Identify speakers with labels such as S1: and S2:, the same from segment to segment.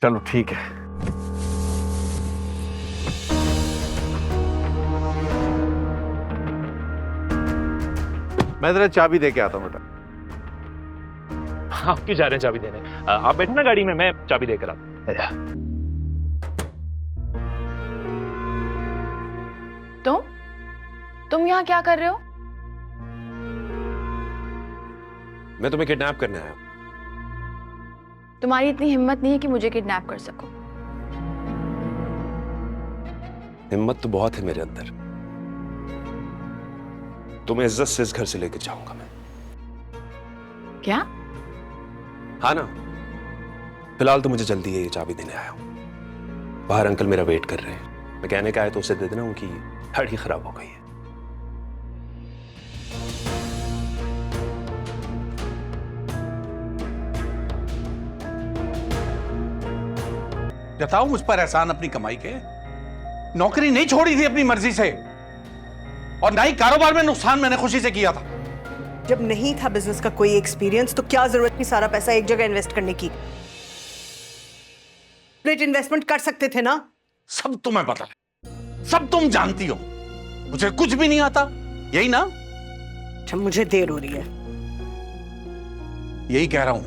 S1: चलो ठीक है। मैं जरा चाबी दे के आता हूँ बेटा।
S2: आप क्यों जा रहे हैं चाबी देने? आप बैठे ना गाड़ी में, मैं चाबी देकर आता।
S3: तुम यहाँ क्या कर रहे हो?
S4: मैं तुम्हें किडनैप करने आया हूं।
S3: तुम्हारी इतनी हिम्मत नहीं है कि मुझे किडनैप कर सको।
S4: हिम्मत तो बहुत है मेरे अंदर। तुम्हें इज्जत से इस घर से लेकर जाऊंगा मैं।
S3: क्या?
S4: हाँ ना, फिलहाल तो मुझे जल्दी है, ये चाबी देने आया हूं। बाहर अंकल मेरा वेट कर रहे हैं। मैं कहने का आया तो उसे दे देना, उनकी गाड़ी खराब हो गई है।
S1: जताओ मुझ पर एहसान अपनी कमाई के। नौकरी नहीं छोड़ी थी अपनी मर्जी से, और ना ही कारोबार में नुकसान मैंने खुशी से किया था।
S5: जब नहीं था बिजनेस का कोई एक्सपीरियंस तो क्या जरूरत थी सारा पैसा एक जगह इन्वेस्ट करने की? स्प्लिट इन्वेस्टमेंट कर सकते थे ना।
S1: सब तुम्हें पता है, सब तुम जानती हो, मुझे कुछ भी नहीं आता, यही ना?
S5: अच्छा, मुझे देर हो रही है।
S1: यही कह रहा हूं,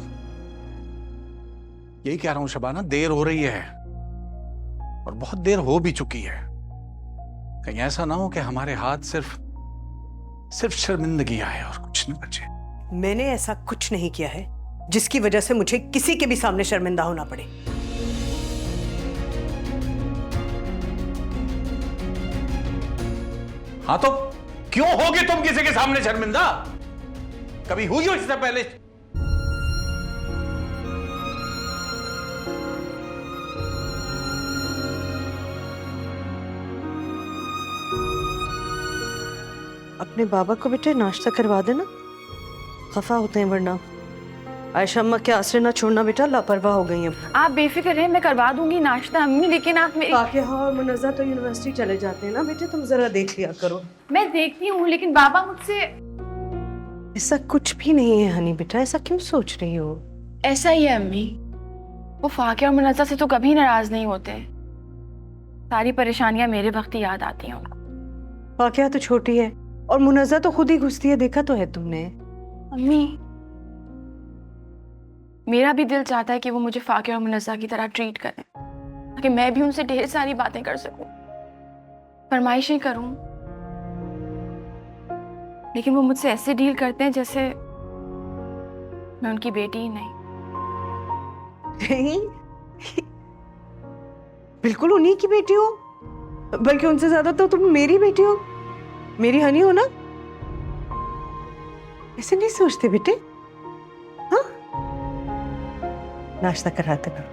S1: यही कह रहा हूं शबाना, देर हो रही है और बहुत देर हो भी चुकी है। कहीं ऐसा ना हो कि हमारे हाथ सिर्फ शर्मिंदगी आए और कुछ न बचे।
S5: मैंने ऐसा कुछ नहीं किया है जिसकी वजह से मुझे किसी के भी सामने शर्मिंदा होना पड़े।
S1: हाँ तो क्यों होगे तुम किसी के सामने शर्मिंदा? कभी हुई हो इससे पहले?
S5: अपने बाबा को बेटे नाश्ता करवा देना, खफा होते हैं वरना। आयशा अम्मा के आसरे ना छोड़ना बेटा, लापरवाह हो गई हैं।
S3: आप बेफिक्र रहे, मैं करवा दूंगी नाश्ता अम्मी, लेकिन आप मेरी।
S5: फाकिहा और मुनज़्ज़ा तो यूनिवर्सिटी चले जाते हैं ना बेटे, तुम जरा देख लिया करो।
S3: मैं देखती हूँ लेकिन बाबा मुझसे।
S5: ऐसा कुछ भी नहीं है हनी बेटा, ऐसा क्यों सोच रही हो?
S3: ऐसा ही है अम्मी, वो फाकिया और मुनज़्ज़ा से तो कभी नाराज नहीं होते। सारी परेशानियां मेरे वक्त ही याद आती हैं उनको।
S5: फाकिया तो छोटी है और मुनज़्ज़ा तो खुद ही घुसती है, देखा तो है तुमने।
S3: अम्मी, मेरा भी दिल चाहता है कि वो मुझे फाकिया और मुनज़्ज़ा की तरह ट्रीट करें, ताकि मैं भी उनसे ढेर सारी बातें कर सकूं, फरमाइशें करूं। लेकिन वो मुझसे ऐसे डील करते हैं जैसे मैं उनकी बेटी ही नहीं।
S5: नहीं, बिल्कुल उन्हीं की बेटी हो, बल्कि उनसे ज्यादा तो तुम मेरी बेटी हो, मेरी हनी हो ना। ऐसे नहीं सोचते बेटे? हाँ, नाश्ता कराते ना।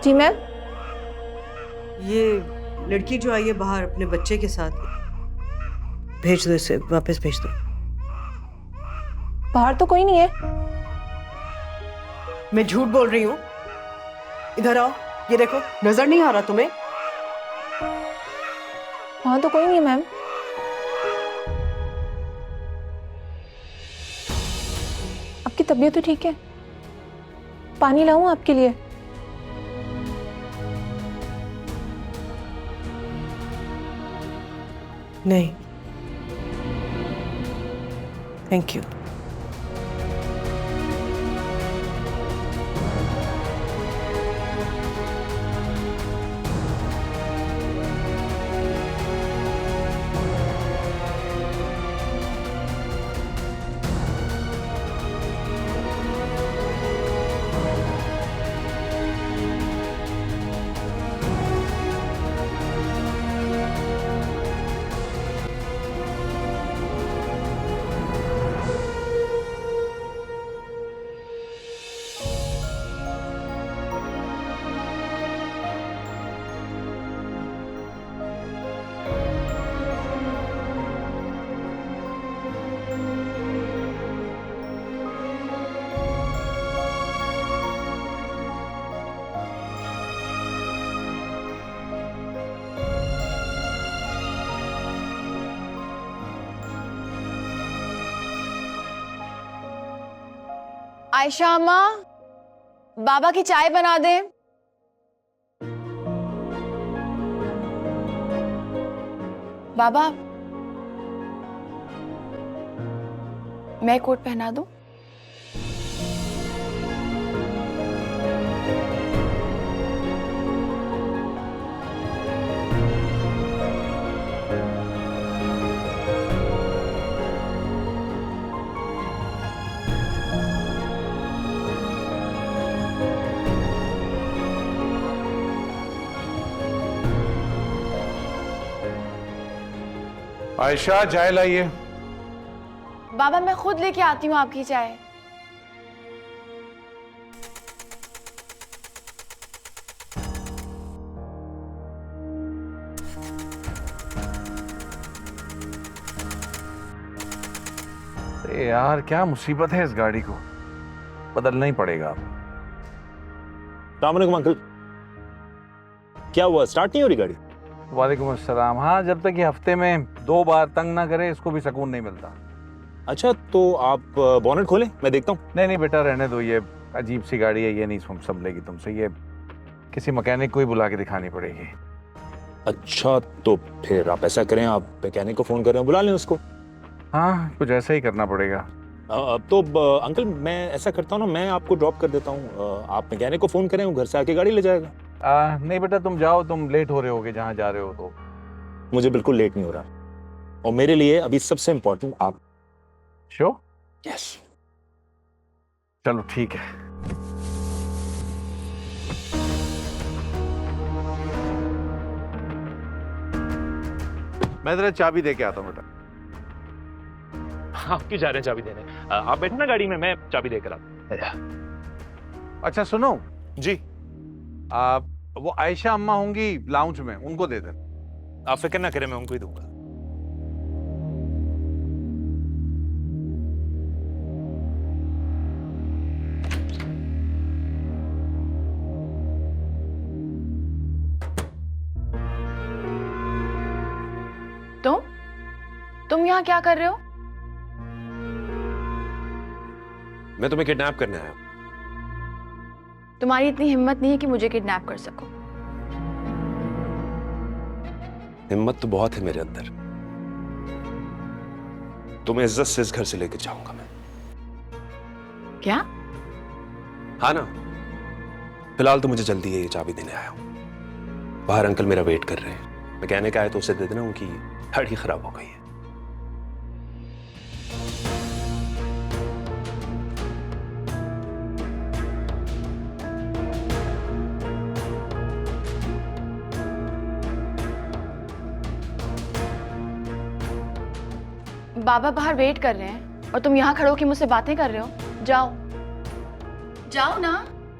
S3: जी मैम।
S5: ये लड़की जो आई है बाहर अपने बच्चे के साथ, भेज दो इसे, वापस भेज दो।
S3: बाहर तो कोई नहीं है।
S5: मैं झूठ बोल रही हूँ? इधर आओ, ये देखो, नजर नहीं आ रहा तुम्हें?
S3: वहां तो कोई नहीं है मैम। आपकी तबीयत तो ठीक है? पानी लाऊं आपके लिए?
S5: नहीं, थैंक यू।
S3: आयशा अम्मा, बाबा की चाय बना दे। बाबा, मैं कोट पहना दूं?
S1: आयशा चाय लाइए।
S3: बाबा मैं खुद लेके आती हूँ आपकी चाय।
S1: अरे यार क्या मुसीबत है इस गाड़ी को, बदलना ही पड़ेगा अब।
S6: अस्सलाम अंकल, क्या हुआ? स्टार्ट नहीं हो रही गाड़ी?
S1: वालेकुम अस्सलाम। हाँ, जब तक ये हफ्ते में 2 बार तंग ना करे इसको भी सुकून नहीं मिलता।
S6: अच्छा, तो आप बोनेट खोलें, मैं देखता हूँ।
S1: नहीं नहीं बेटा, रहने दो, ये अजीब सी गाड़ी है, ये नहीं संभलेगी तुमसे। ये किसी मैकेनिक को ही बुला के दिखानी पड़ेगी।
S6: अच्छा, तो फिर आप ऐसा करें, आप मैकेनिक को फोन करें, बुला लें उसको।
S1: हाँ, कुछ ऐसा ही करना पड़ेगा।
S6: तो अंकल मैं ऐसा करता हूँ ना, मैं आपको ड्रॉप कर देता हूँ, आप मैकेनिक को फोन करें, वो घर से आके गाड़ी ले जाएगा।
S1: नहीं बेटा, तुम जाओ, तुम लेट हो रहे होगे जहाँ जा रहे हो। तो
S6: मुझे बिल्कुल लेट नहीं हो रहा, और मेरे लिए अभी सबसे इम्पोर्टेंट आप।
S1: श्योर?
S6: यस।
S1: चलो ठीक है। मैं जरा चाबी दे के आता हूँ बेटा।
S2: आप क्यों जा रहे हैं चाबी देने? आप बैठे ना गाड़ी में, मैं चाबी देकर आता।
S1: अच्छा सुनो
S6: जी।
S1: वो आयशा अम्मा होंगी लाउंज में, उनको दे देना।
S6: आप फिक्र ना करें, मैं उनको ही दूंगा।
S3: तुम यहाँ क्या कर रहे हो?
S4: मैं तुम्हें किडनैप करने आया।
S3: तुम्हारी इतनी हिम्मत नहीं है कि मुझे किडनैप कर सको।
S4: हिम्मत तो बहुत है मेरे अंदर। तुम्हें इज्जत से इस घर से लेके जाऊंगा मैं।
S3: क्या?
S4: हाँ ना, फिलहाल तो मुझे जल्दी है, ये चाबी देने आया हूं। बाहर अंकल मेरा वेट कर रहे हैं। मैकेनिक आए तो उसे दे देना, उनकी गाड़ी खराब हो गई है।
S3: बाबा बाहर वेट कर रहे हैं और तुम यहाँ खड़े होकर मुझसे बातें कर रहे हो। जाओ जाओ ना।